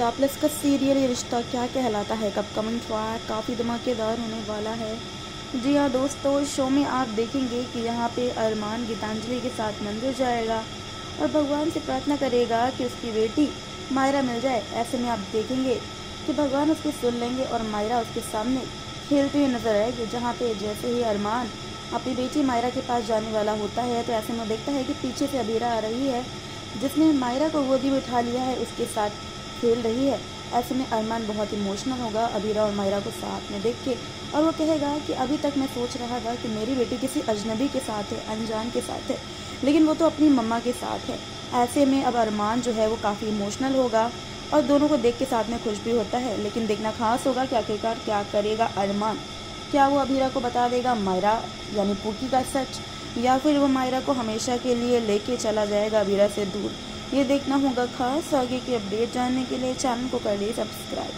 Star plus का serial ये रिश्ता क्या कहलाता है कब कमेंट हुआ है, काफ़ी धमाकेदार होने वाला है। जी हाँ दोस्तों, शो में आप देखेंगे कि यहाँ पे अरमान गीतांजलि के साथ मंदिर जाएगा और भगवान से प्रार्थना करेगा कि उसकी बेटी मायरा मिल जाए। ऐसे में आप देखेंगे कि भगवान उसकी सुन लेंगे और मायरा उसके सामने खेलती हुई नजर आएगी। जहाँ पे जैसे ही अरमान अपनी बेटी मायरा के पास जाने वाला होता है तो ऐसे में देखता है कि पीछे से अबीरा आ रही है, जिसने मायरा को गोदी में उठा लिया है, उसके साथ खेल रही है। ऐसे में अरमान बहुत इमोशनल होगा अबीरा और मायरा को साथ में देख के, और वो कहेगा कि अभी तक मैं सोच रहा था कि मेरी बेटी किसी अजनबी के साथ है, अनजान के साथ है, लेकिन वो तो अपनी मम्मा के साथ है। ऐसे में अब अरमान जो है वो काफ़ी इमोशनल होगा और दोनों को देख के साथ में खुश भी होता है। लेकिन देखना खास होगा कि आखिरकार क्या करेगा अरमान। क्या वो अबीरा को बता देगा मायरा यानी पूकी का सच, या फिर वो मायरा को हमेशा के लिए लेके चला जाएगा अबीरा से दूर। ये देखना होगा खास। आगे की अपडेट जानने के लिए चैनल को कर लीजिए सब्सक्राइब।